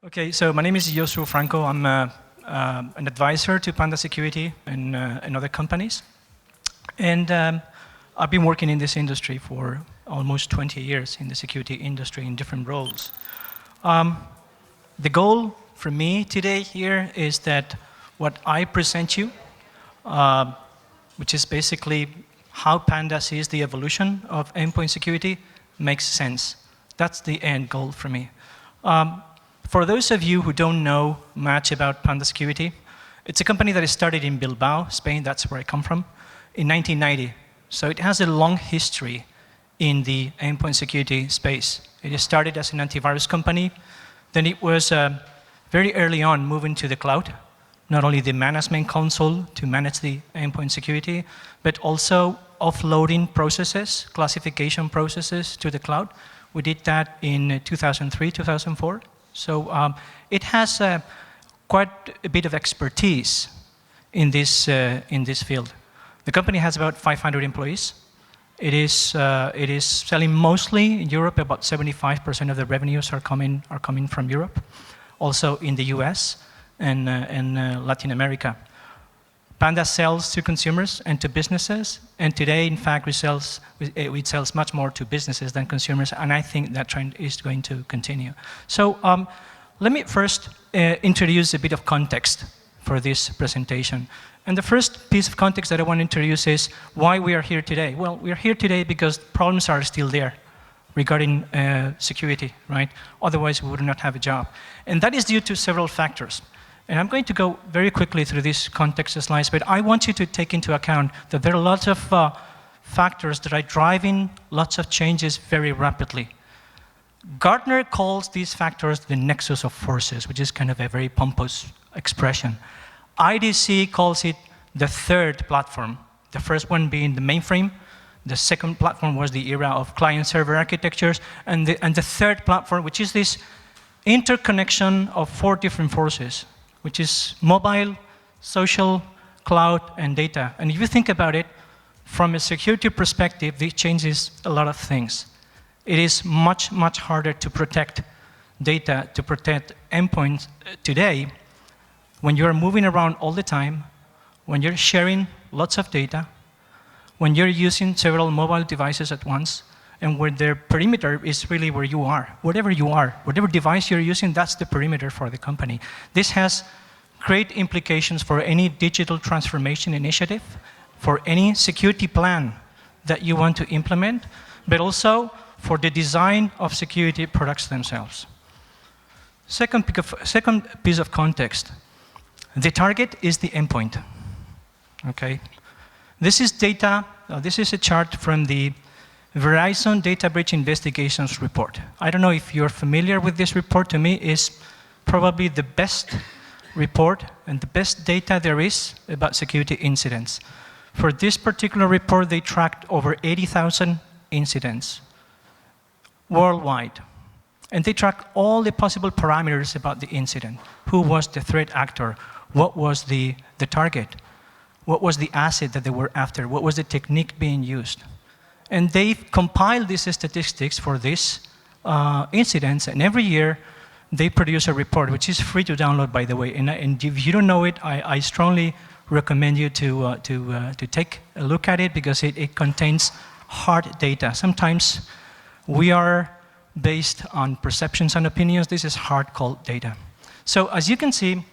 Okay, so my name is Josu Franco. I'm an advisor to Panda Security and other companies. And I've been working in this industry for almost 20 years in the security industry in different roles. The goal for me today here is that what I present you, which is basically how Panda sees the evolution of endpoint security, makes sense. That's the end goal for me. For those of you who don't know much about Panda Security, it's a company that started in Bilbao, Spain, that's where I come from, in 1990. So it has a long history in the endpoint security space. It started as an antivirus company, then it was very early on moving to the cloud, not only the management console to manage the endpoint security, but also offloading processes, classification processes to the cloud. We did that in 2003, 2004. So it has quite a bit of expertise in this field. The company has about 500 employees. It is selling mostly in Europe. About 75% of the revenues are coming from Europe, also in the US and Latin America. Panda sells to consumers and to businesses, and today, in fact, we sell much more to businesses than consumers, and I think that trend is going to continue. So let me first introduce a bit of context for this presentation. And the first piece of context that I want to introduce is why we are here today. Well, we are here today because problems are still there regarding security, right? Otherwise, we would not have a job. And that is due to several factors. And I'm going to go very quickly through these context slides, but I want you to take into account that there are lots of factors that are driving lots of changes very rapidly. Gartner calls these factors the nexus of forces, which is kind of a very pompous expression. IDC calls it the third platform, the first one being the mainframe. The second platform was the era of client-server architectures, and the third platform, which is this interconnection of four different forces, which is mobile, social, cloud, and data. And if you think about it, from a security perspective, this changes a lot of things. It is much, much harder to protect data, to protect endpoints today when you're moving around all the time, when you're sharing lots of data, when you're using several mobile devices at once, and where their perimeter is really where you are. Wherever you are, whatever device you're using, that's the perimeter for the company. This has great implications for any digital transformation initiative, for any security plan that you want to implement, but also for the design of security products themselves. Second piece of context. The target is the endpoint. Okay? This is data, this is a chart from the Verizon Data Breach Investigations report. I don't know if you're familiar with this report. To me, it's probably the best report and the best data there is about security incidents. For this particular report, they tracked over 80,000 incidents worldwide. And they tracked all the possible parameters about the incident. Who was the threat actor? What was the target? What was the asset that they were after? What was the technique being used? And they've compiled these statistics for these incidents, and every year they produce a report, which is free to download, by the way. And if you don't know it, I strongly recommend you to take a look at it, because it contains hard data. Sometimes we are based on perceptions and opinions. This is hard cold data. So as you can see,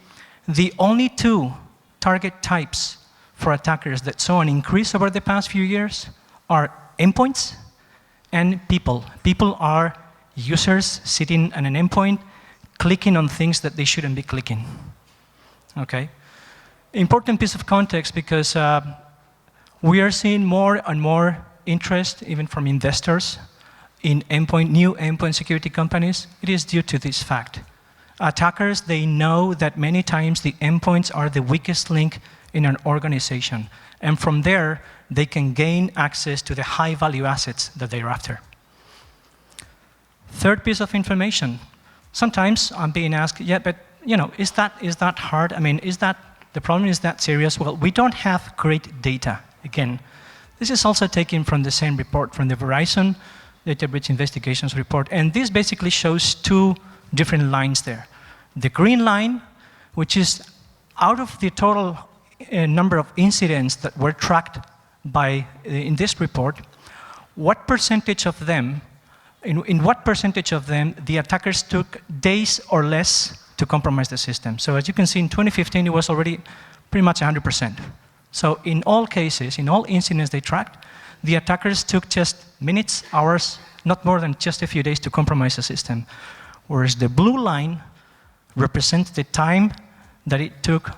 the only two target types for attackers that saw an increase over the past few years are endpoints and people. People are users sitting at an endpoint, clicking on things that they shouldn't be clicking. Okay? Important piece of context, because we are seeing more and more interest, even from investors, in new endpoint security companies. It is due to this fact. Attackers, they know that many times the endpoints are the weakest link in an organization. And from there, they can gain access to the high-value assets that they're after. Third piece of information. Sometimes I'm being asked, yeah, but is that hard? I mean, the problem is that serious? Well, we don't have great data. Again, this is also taken from the same report, from the Verizon Data Breach Investigations report. And this basically shows two different lines there. The green line, which is out of the total number of incidents that were tracked in this report, what percentage of them, in what percentage of them the attackers took days or less to compromise the system. So as you can see, in 2015, it was already pretty much 100%. So in all cases, in all incidents they tracked, the attackers took just minutes, hours, not more than just a few days to compromise the system. Whereas the blue line represents the time that it took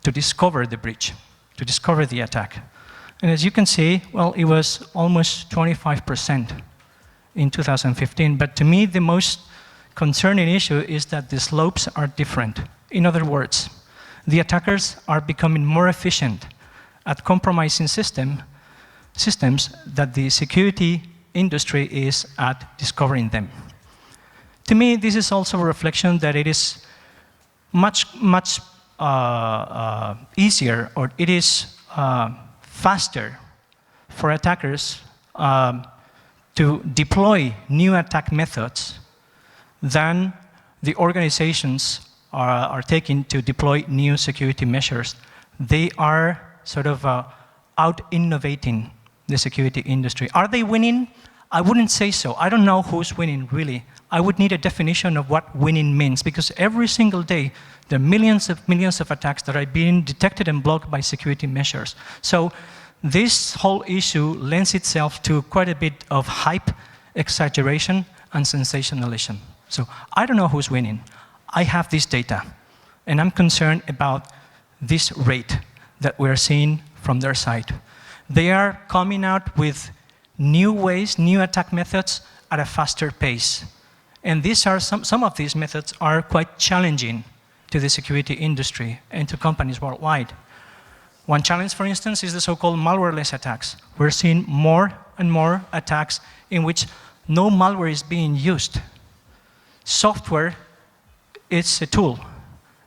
to discover the breach, to discover the attack. And as you can see, well, it was almost 25% in 2015. But to me, the most concerning issue is that the slopes are different. In other words, the attackers are becoming more efficient at compromising systems that the security industry is at discovering them. To me, this is also a reflection that it is much easier, or it is faster for attackers to deploy new attack methods than the organizations are taking to deploy new security measures. They are sort of out-innovating the security industry. Are they winning? I wouldn't say so. I don't know who's winning, really. I would need a definition of what winning means, because every single day, there are millions of attacks that are being detected and blocked by security measures. So this whole issue lends itself to quite a bit of hype, exaggeration, and sensationalism. So I don't know who's winning. I have this data, and I'm concerned about this rate that we're seeing from their side. They are coming out with new ways, new attack methods at a faster pace. And these are some of these methods are quite challenging to the security industry and to companies worldwide. One challenge, for instance, is the so-called malwareless attacks. We're seeing more and more attacks in which no malware is being used. Software is a tool,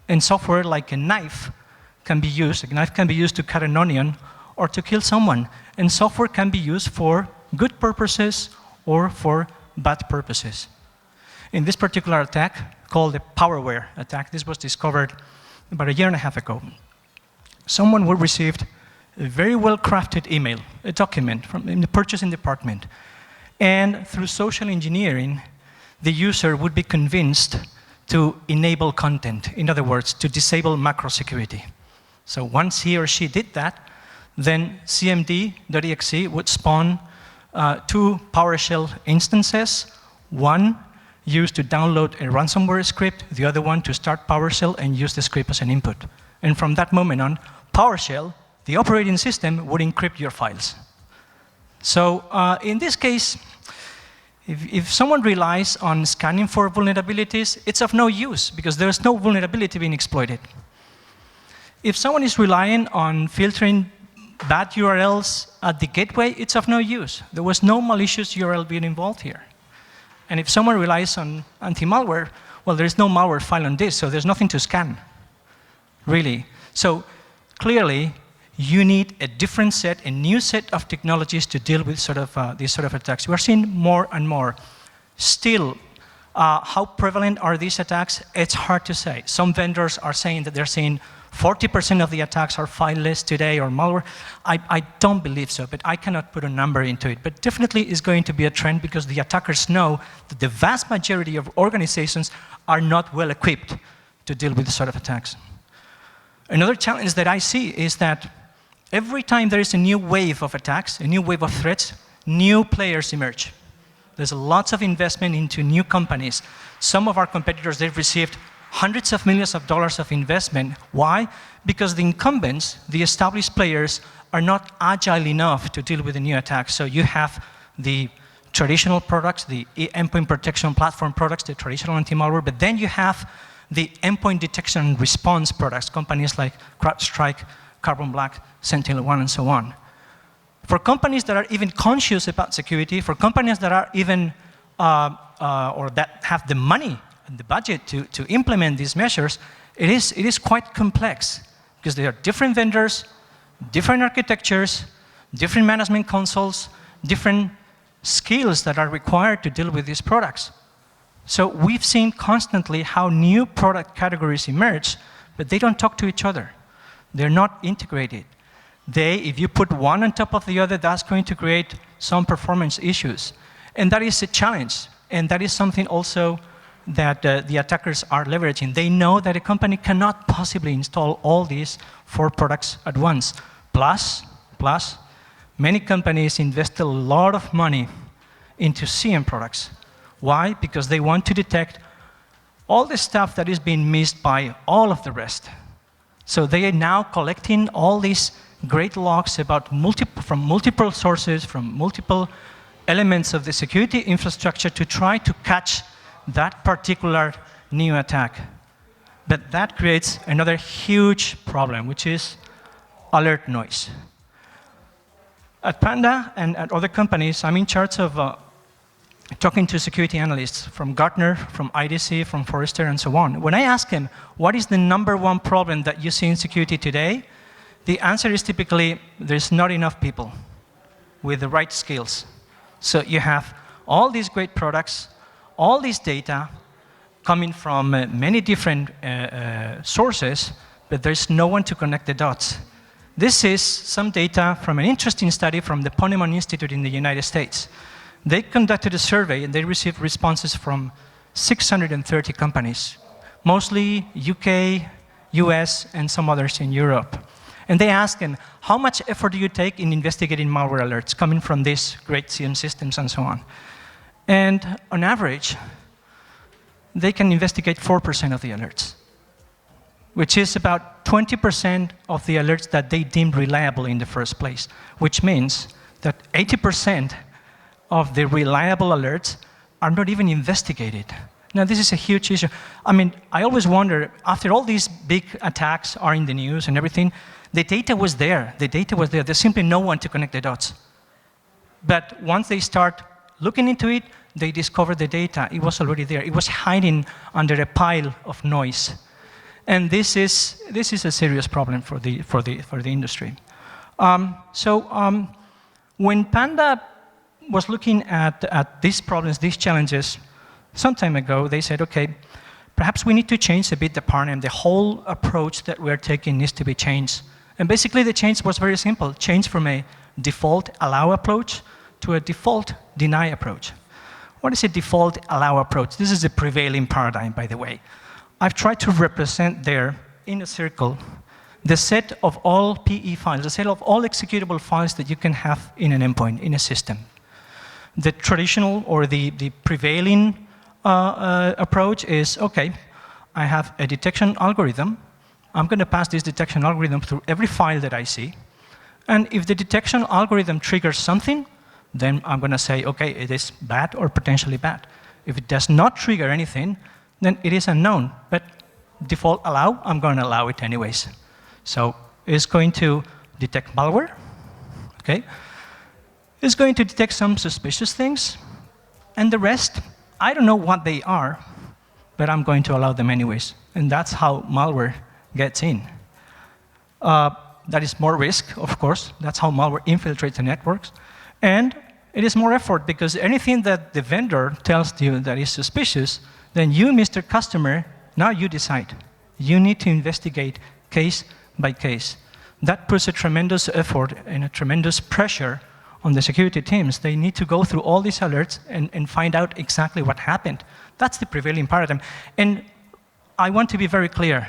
and software, like a knife, can be used. A knife can be used to cut an onion or to kill someone. And software can be used for good purposes or for bad purposes. In this particular attack, called the powerware attack, this was discovered about 1.5 years ago. Someone will receive a very well-crafted email, a document from the purchasing department. And through social engineering, the user would be convinced to enable content. In other words, to disable macro security. So once he or she did that, then cmd.exe would spawn 2 PowerShell instances, one used to download a ransomware script, the other one to start PowerShell and use the script as an input. And from that moment on, PowerShell, the operating system, would encrypt your files. So in this case, if someone relies on scanning for vulnerabilities, it's of no use, because there's no vulnerability being exploited. If someone is relying on filtering bad URLs at the gateway, it's of no use. There was no malicious URL being involved here. And if someone relies on anti-malware, well, there's no malware file on this, so there's nothing to scan, really. So clearly, you need a different set, a new set of technologies to deal with these sort of attacks. We're seeing more and more. Still, how prevalent are these attacks? It's hard to say. Some vendors are saying that they're seeing 40% of the attacks are fileless today or malware. I don't believe so, but I cannot put a number into it. But definitely it's going to be a trend, because the attackers know that the vast majority of organizations are not well equipped to deal with this sort of attacks. Another challenge that I see is that every time there is a new wave of attacks, a new wave of threats, new players emerge. There's lots of investment into new companies. Some of our competitors, they've received hundreds of millions of dollars of investment. Why? Because the incumbents, the established players, are not agile enough to deal with the new attacks. So you have the traditional products, the endpoint protection platform products, the traditional anti-malware, but then you have the endpoint detection and response products, companies like CrowdStrike, Carbon Black, SentinelOne, and so on. For companies that are even conscious about security, for companies that are even, or that have the money and the budget to implement these measures, it is quite complex, because there are different vendors, different architectures, different management consoles, different skills that are required to deal with these products. So we've seen constantly how new product categories emerge, but they don't talk to each other. They're not integrated. If you put one on top of the other, that's going to create some performance issues. And that is a challenge. And that is something also that the attackers are leveraging. They know that a company cannot possibly install all these 4 products at once. Plus, many companies invest a lot of money into CM products. Why? Because they want to detect all the stuff that is being missed by all of the rest. So they are now collecting all these great logs about from multiple sources, from multiple elements of the security infrastructure to try to catch that particular new attack. But that creates another huge problem, which is alert noise. At Panda and at other companies, I'm in charge of talking to security analysts from Gartner, from IDC, from Forrester, and so on. When I ask them, what is the #1 problem that you see in security today? The answer is typically, there's not enough people with the right skills. So you have all these great products, all this data coming from many different sources, but there's no one to connect the dots. This is some data from an interesting study from the Ponemon Institute in the United States. They conducted a survey and they received responses from 630 companies, mostly UK, US, and some others in Europe. And they asked them, how much effort do you take in investigating malware alerts coming from these great CM systems and so on? And on average, they can investigate 4% of the alerts, which is about 20% of the alerts that they deemed reliable in the first place, which means that 80% of the reliable alerts are not even investigated. Now, this is a huge issue. I mean, I always wonder, after all these big attacks are in the news and everything, the data was there. The data was there. There's simply no one to connect the dots. But once they start looking into it, they discover the data. It was already there. It was hiding under a pile of noise. And this is a serious problem for the industry. When Panda was looking at these problems, these challenges, some time ago, they said, okay, perhaps we need to change a bit the paradigm. The whole approach that we're taking needs to be changed. And basically, the change was very simple. Change from a default allow approach to a default deny approach. What is a default allow approach? This is a prevailing paradigm, by the way. I've tried to represent there, in a circle, the set of all PE files, the set of all executable files that you can have in an endpoint, in a system. The traditional or the prevailing approach is, okay, I have a detection algorithm. I'm going to pass this detection algorithm through every file that I see. And if the detection algorithm triggers something, then I'm going to say, okay, it is bad or potentially bad. If it does not trigger anything, then it is unknown. But default allow, I'm going to allow it anyways. So it's going to detect malware, okay? It's going to detect some suspicious things, and the rest, I don't know what they are, but I'm going to allow them anyways. And that's how malware gets in. That is more risk, of course. That's how malware infiltrates the networks. And it is more effort, because anything that the vendor tells you that is suspicious, then you, Mr. Customer, now you decide. You need to investigate case by case. That puts a tremendous effort and a tremendous pressure on the security teams. They need to go through all these alerts and find out exactly what happened. That's the prevailing paradigm. And I want to be very clear.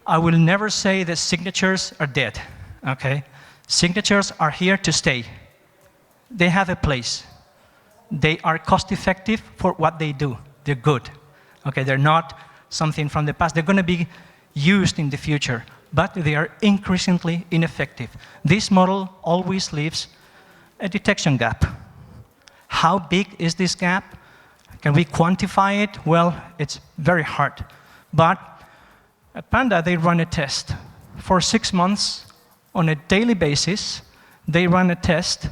I will never say that signatures are dead, okay? Signatures are here to stay. They have a place. They are cost-effective for what they do. They're good, okay? They're not something from the past. They're going to be used in the future, but they are increasingly ineffective. This model always leaves a detection gap. How big is this gap? Can we quantify it? Well, it's very hard. But at Panda, they run a test. For 6 months, on a daily basis, they run a test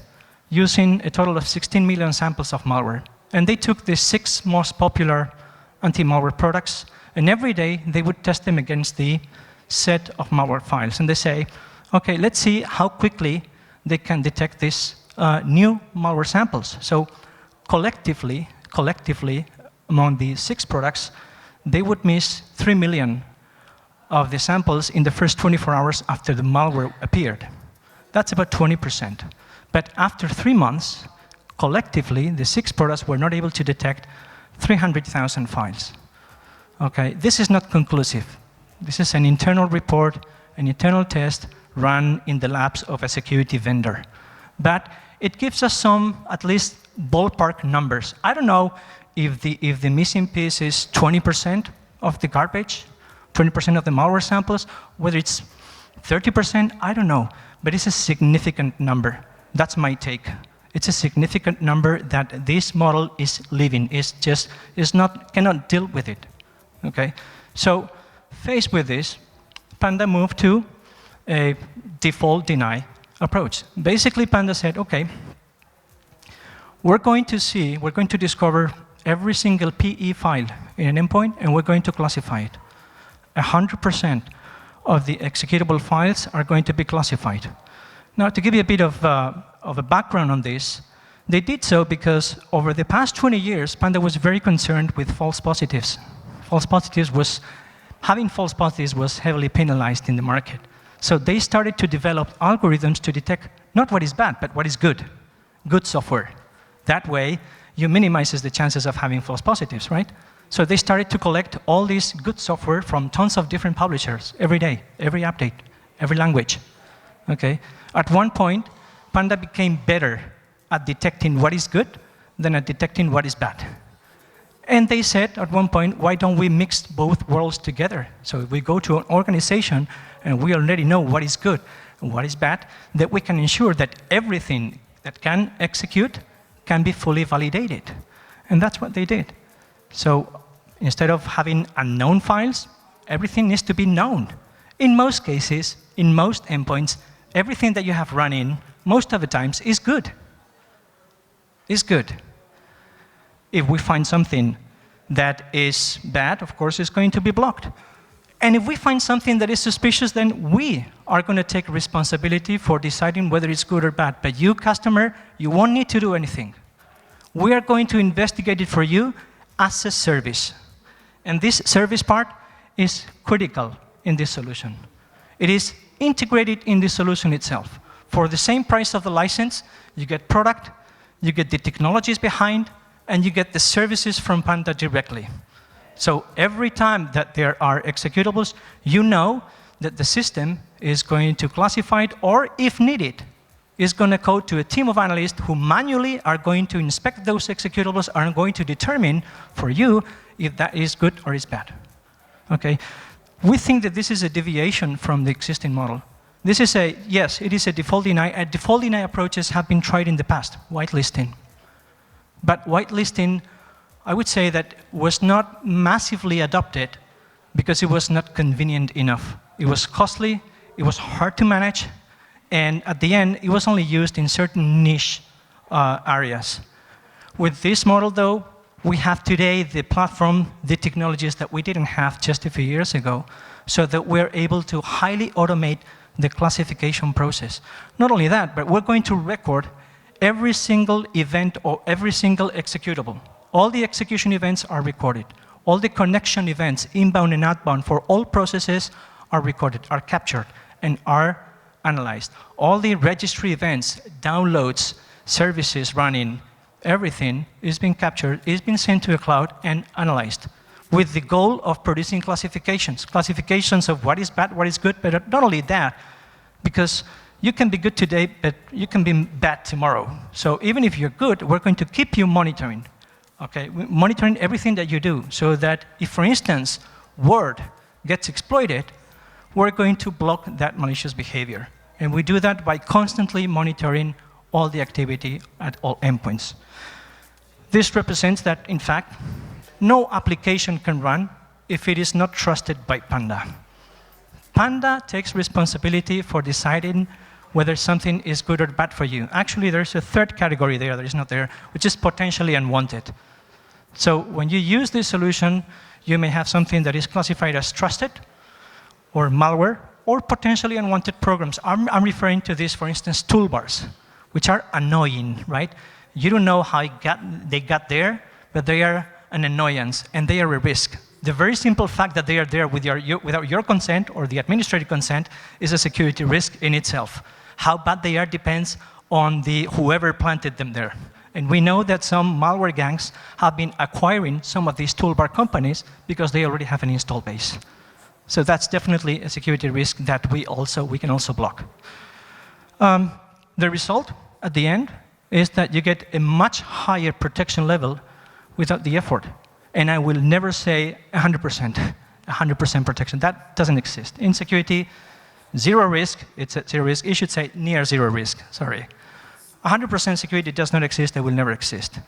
using a total of 16 million samples of malware. And they took the 6 most popular anti-malware products, and every day they would test them against the set of malware files. And they say, okay, let's see how quickly they can detect these new malware samples. So collectively, among the 6 products, they would miss 3 million of the samples in the first 24 hours after the malware appeared. That's about 20%. But after 3 months, collectively, the 6 products were not able to detect 300,000 files. Okay, this is not conclusive. This is an internal report, an internal test run in the labs of a security vendor. But it gives us some, at least, ballpark numbers. I don't know if the missing piece is 20% of the garbage, 20% of the malware samples, whether it's 30%, I don't know. But it's a significant number. That's my take. It's a significant number that this model is leaving. Cannot deal with it. Okay? So, faced with this, Panda moved to a default deny approach. Basically, Panda said, okay, we're going to discover every single PE file in an endpoint, and we're going to classify it. 100% of the executable files are going to be classified. Now, to give you a bit of a background on this, they did so because over the past 20 years, Panda was very concerned with false positives. Having false positives was heavily penalized in the market. So they started to develop algorithms to detect not what is bad, but what is good software. That way, you minimizes the chances of having false positives, right? So they started to collect all this good software from tons of different publishers every day, every update, every language. Okay? At one point, Panda became better at detecting what is good than at detecting what is bad. And they said at one point, why don't we mix both worlds together? So if we go to an organization and we already know what is good and what is bad, that we can ensure that everything that can execute can be fully validated. And that's what they did. So instead of having unknown files, everything needs to be known. In most cases, in most endpoints, everything that you have running, most of the times, is good. Is good. If we find something that is bad, of course, it's going to be blocked. And if we find something that is suspicious, then we are going to take responsibility for deciding whether it's good or bad. But you, customer, you won't need to do anything. We are going to investigate it for you as a service. And this service part is critical in this solution. It is integrated in the solution itself. For the same price of the license, you get product, you get the technologies behind, and you get the services from Panda directly. So every time that there are executables, you know that the system is going to classify it, or if needed, is going to go to a team of analysts who manually are going to inspect those executables, are going to determine for you if that is good or is bad. Okay? We think that this is a deviation from the existing model. This is yes, it is a default deny. Default deny approaches have been tried in the past, whitelisting. But whitelisting, I would say that was not massively adopted because it was not convenient enough. It was costly, it was hard to manage, and at the end, it was only used in certain niche areas. With this model, though, we have today the platform, the technologies that we didn't have just a few years ago, so that we're able to highly automate the classification process. Not only that, but we're going to record every single event or every single executable. All the execution events are recorded. All the connection events, inbound and outbound, for all processes are recorded, are captured, and are analyzed. All the registry events, downloads, services running, everything is being captured, is being sent to a cloud and analyzed, with the goal of producing classifications. Classifications of what is bad, what is good, but not only that, because you can be good today, but you can be bad tomorrow. So even if you're good, we're going to keep you monitoring. Okay, monitoring everything that you do, so that if, for instance, Word gets exploited, we're going to block that malicious behavior. And we do that by constantly monitoring all the activity at all endpoints. This represents that, in fact, no application can run if it is not trusted by Panda. Panda takes responsibility for deciding whether something is good or bad for you. Actually, there's a third category there that is not there, which is potentially unwanted. So when you use this solution, you may have something that is classified as trusted, or malware, or potentially unwanted programs. I'm referring to this, for instance, toolbars, which are annoying, right? You don't know how they got there, but they are an annoyance, and they are a risk. The very simple fact that they are there without your consent or the administrative consent is a security risk in itself. How bad they are depends on whoever planted them there. And we know that some malware gangs have been acquiring some of these toolbar companies because they already have an install base. So that's definitely a security risk that we can also block. The result at the end is that you get a much higher protection level without the effort. And I will never say 100% protection. That doesn't exist. In security, zero risk, it's at zero risk. You should say near zero risk, sorry. 100% security does not exist, it will never exist.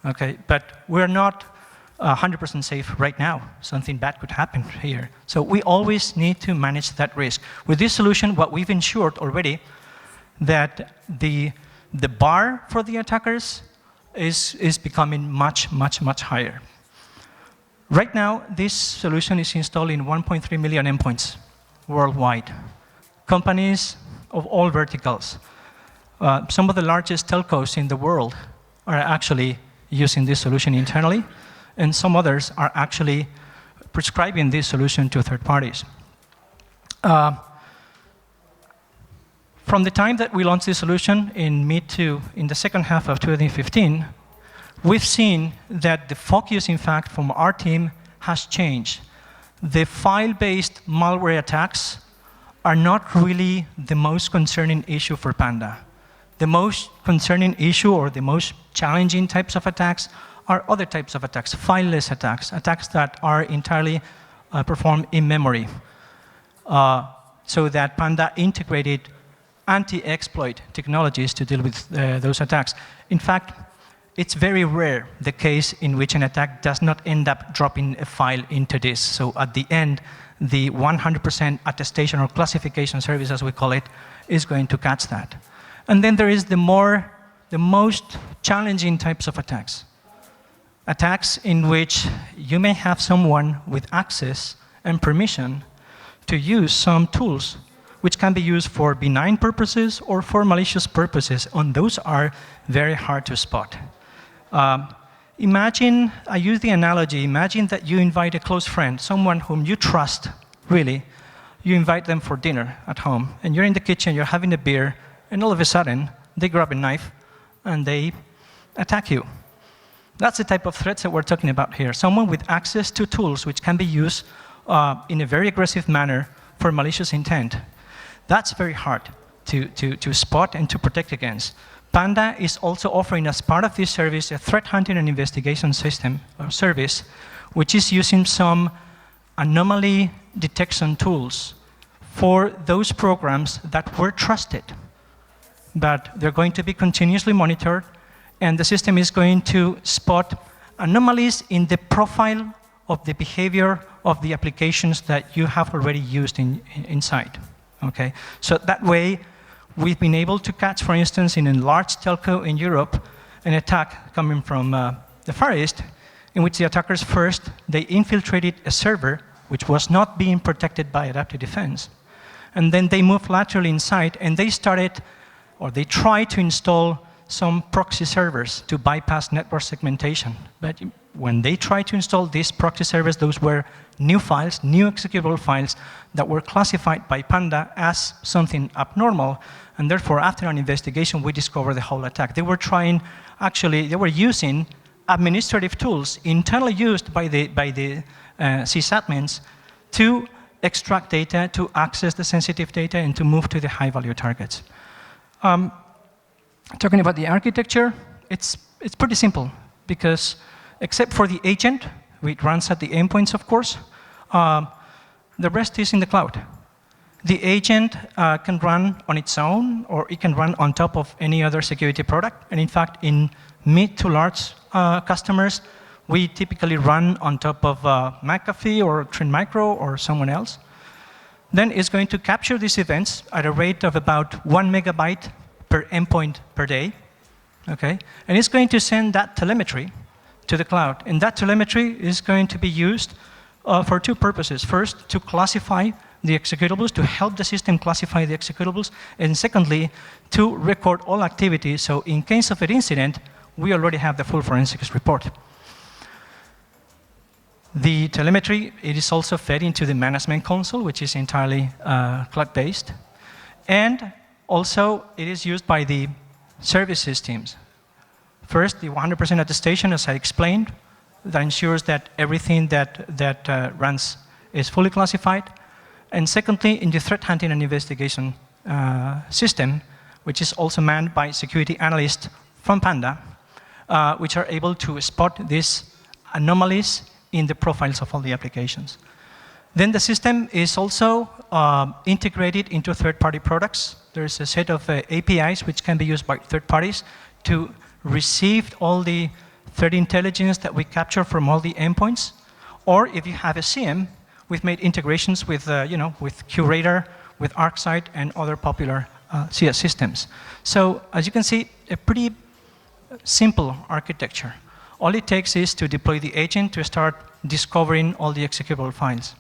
Okay, but we're not 100% safe right now. Something bad could happen here. So we always need to manage that risk. With this solution, what we've ensured already, that the bar for the attackers is becoming much, much, much higher. Right now, this solution is installed in 1.3 million endpoints worldwide. Companies of all verticals. Some of the largest telcos in the world are actually using this solution internally, and some others are actually prescribing this solution to third parties. From the time that we launched this solution in the second half of 2015, we've seen that the focus, in fact, from our team has changed. The file-based malware attacks are not really the most concerning issue for Panda. The most concerning issue, or the most challenging types of attacks, are other types of attacks, fileless attacks, attacks that are entirely performed in memory. So that Panda integrated anti-exploit technologies to deal with those attacks. In fact, it's very rare the case in which an attack does not end up dropping a file into this. So at the end, the 100% attestation or classification service, as we call it, is going to catch that. And then there is the most challenging types of attacks. Attacks in which you may have someone with access and permission to use some tools which can be used for benign purposes or for malicious purposes, and those are very hard to spot. Imagine, I use the analogy, imagine that you invite a close friend, someone whom you trust, really. You invite them for dinner at home, and you're in the kitchen, you're having a beer, and all of a sudden, they grab a knife, and they attack you. That's the type of threats that we're talking about here. Someone with access to tools which can be used in a very aggressive manner for malicious intent. That's very hard to spot and to protect against. Panda is also offering, as part of this service, a threat hunting and investigation system or service, which is using some anomaly detection tools for those programs that were trusted. But they're going to be continuously monitored, and the system is going to spot anomalies in the profile of the behavior of the applications that you have already used inside. Okay? So that way, we've been able to catch, for instance, in a large telco in Europe, an attack coming from the Far East, in which the attackers they infiltrated a server which was not being protected by adaptive defense. And then they moved laterally inside, and they tried to install some proxy servers to bypass network segmentation. But when they tried to install these proxy servers, those were new files, new executable files that were classified by Panda as something abnormal. And therefore, after an investigation, we discovered the whole attack. They were using administrative tools internally used by the sysadmins to extract data, to access the sensitive data, and to move to the high-value targets. Talking about the architecture, it's pretty simple, because except for the agent, which runs at the endpoints, of course, the rest is in the cloud. The agent can run on its own, or it can run on top of any other security product. And in fact, in mid to large customers, we typically run on top of McAfee or Trend Micro or someone else. Then it's going to capture these events at a rate of about 1 megabyte per endpoint per day. Okay? And it's going to send that telemetry to the cloud. And that telemetry is going to be used for two purposes. First, to classify the executables, to help the system classify the executables. And secondly, to record all activity. So in case of an incident, we already have the full forensics report. The telemetry, it is also fed into the management console, which is entirely cloud-based. And also, it is used by the services teams. First, the 100% attestation, as I explained, that ensures that everything that runs is fully classified. And secondly, in the threat hunting and investigation system, which is also manned by security analysts from Panda, which are able to spot these anomalies in the profiles of all the applications. Then the system is also integrated into third-party products. There's a set of APIs which can be used by third parties to receive all the threat intelligence that we capture from all the endpoints. Or if you have a CM, we've made integrations with, with Curator, with ArcSight, and other popular CS systems. So as you can see, a pretty simple architecture. All it takes is to deploy the agent to start discovering all the executable files.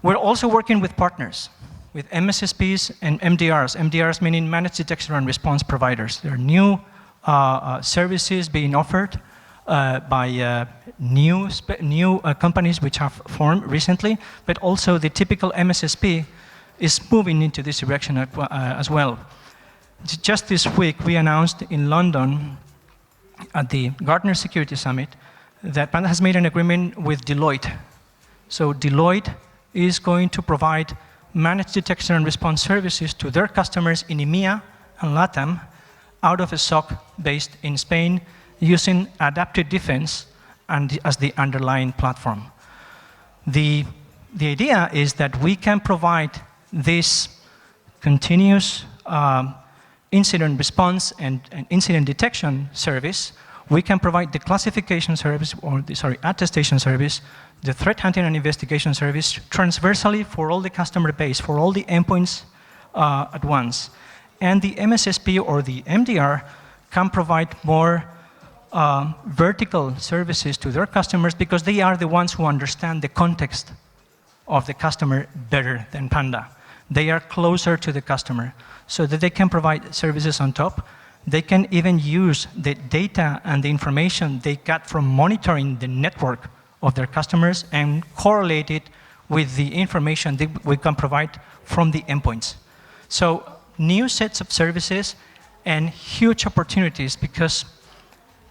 We're also working with partners, with MSSPs and MDRs. MDRs meaning Managed Detection and Response Providers. There are new services being offered by new companies which have formed recently, but also the typical MSSP is moving into this direction as well. Just this week, we announced in London at the Gartner Security Summit that Panda has made an agreement with Deloitte. So Deloitte is going to provide managed detection and response services to their customers in EMEA and LATAM out of a SOC based in Spain using adaptive defense and as the underlying platform. The idea is that we can provide this continuous incident response and incident detection service. We can provide the classification service, or attestation service, the threat hunting and investigation service transversally for all the customer base, for all the endpoints at once. And the MSSP or the MDR can provide more vertical services to their customers because they are the ones who understand the context of the customer better than Panda. They are closer to the customer so that they can provide services on top. They can even use the data and the information they got from monitoring the network of their customers and correlate it with the information that we can provide from the endpoints. So new sets of services and huge opportunities because,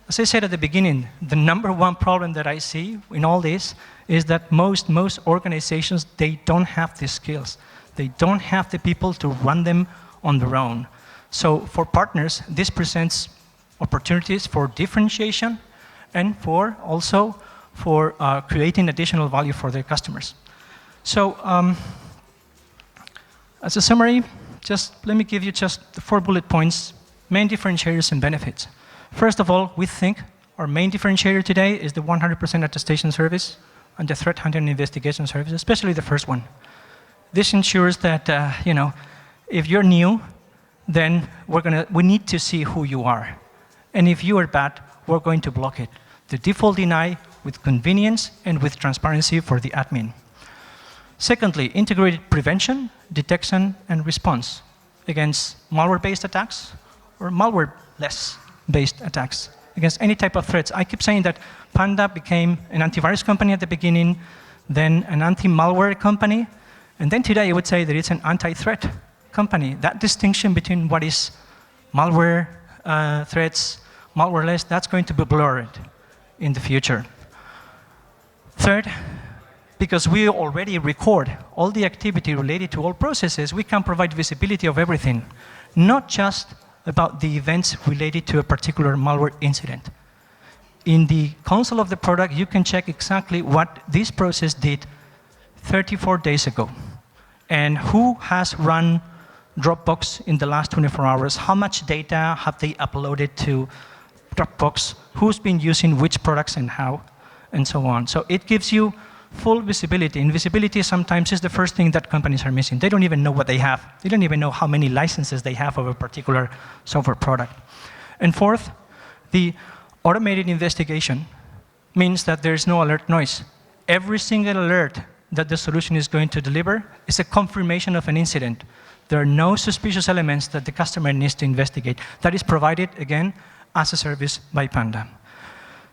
as I said at the beginning, the #1 problem that I see in all this is that most organizations, they don't have the skills. They don't have the people to run them on their own. So for partners, this presents opportunities for differentiation and for also for creating additional value for their customers. So as a summary, let me give you just the 4 bullet points, main differentiators and benefits. First of all, we think our main differentiator today is the 100% attestation service and the threat hunting and investigation service, especially the first one. This ensures that, if you're new, then we need to see who you are. And if you are bad, we're going to block it. The default deny with convenience and with transparency for the admin. Secondly, integrated prevention, detection, and response against malware-based attacks or malwareless based attacks against any type of threats. I keep saying that Panda became an antivirus company at the beginning, then an anti-malware company, and then today I would say that it's an anti-threat company. That distinction between what is malware threats, malwareless, that's going to be blurred in the future. Third, because we already record all the activity related to all processes, we can provide visibility of everything, not just about the events related to a particular malware incident. In the console of the product, you can check exactly what this process did 34 days ago, and who has run Dropbox in the last 24 hours, how much data have they uploaded to Dropbox, who's been using which products and how, and so on. So it gives you full visibility, and visibility sometimes is the first thing that companies are missing. They don't even know what they have. They don't even know how many licenses they have of a particular software product. And fourth, the automated investigation means that there's no alert noise. Every single alert that the solution is going to deliver is a confirmation of an incident. There are no suspicious elements that the customer needs to investigate. That is provided, again, as a service by Panda.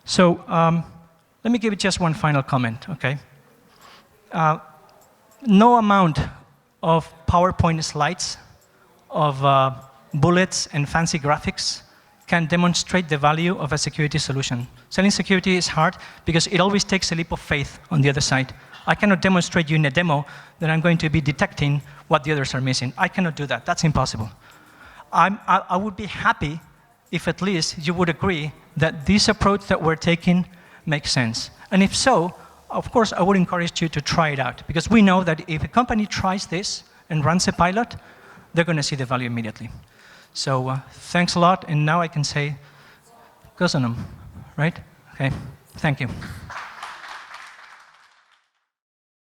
So Let me give you just one final comment, okay? No amount of PowerPoint slides, of bullets and fancy graphics can demonstrate the value of a security solution. Selling security is hard because it always takes a leap of faith on the other side. I cannot demonstrate you in a demo that I'm going to be detecting what the others are missing. I cannot do that. That's impossible. I would be happy if at least you would agree that this approach that we're taking makes sense. And if so, of course, I would encourage you to try it out, because we know that if a company tries this and runs a pilot, they're going to see the value immediately. So thanks a lot, and now I can say, go on them, right? Okay, thank you.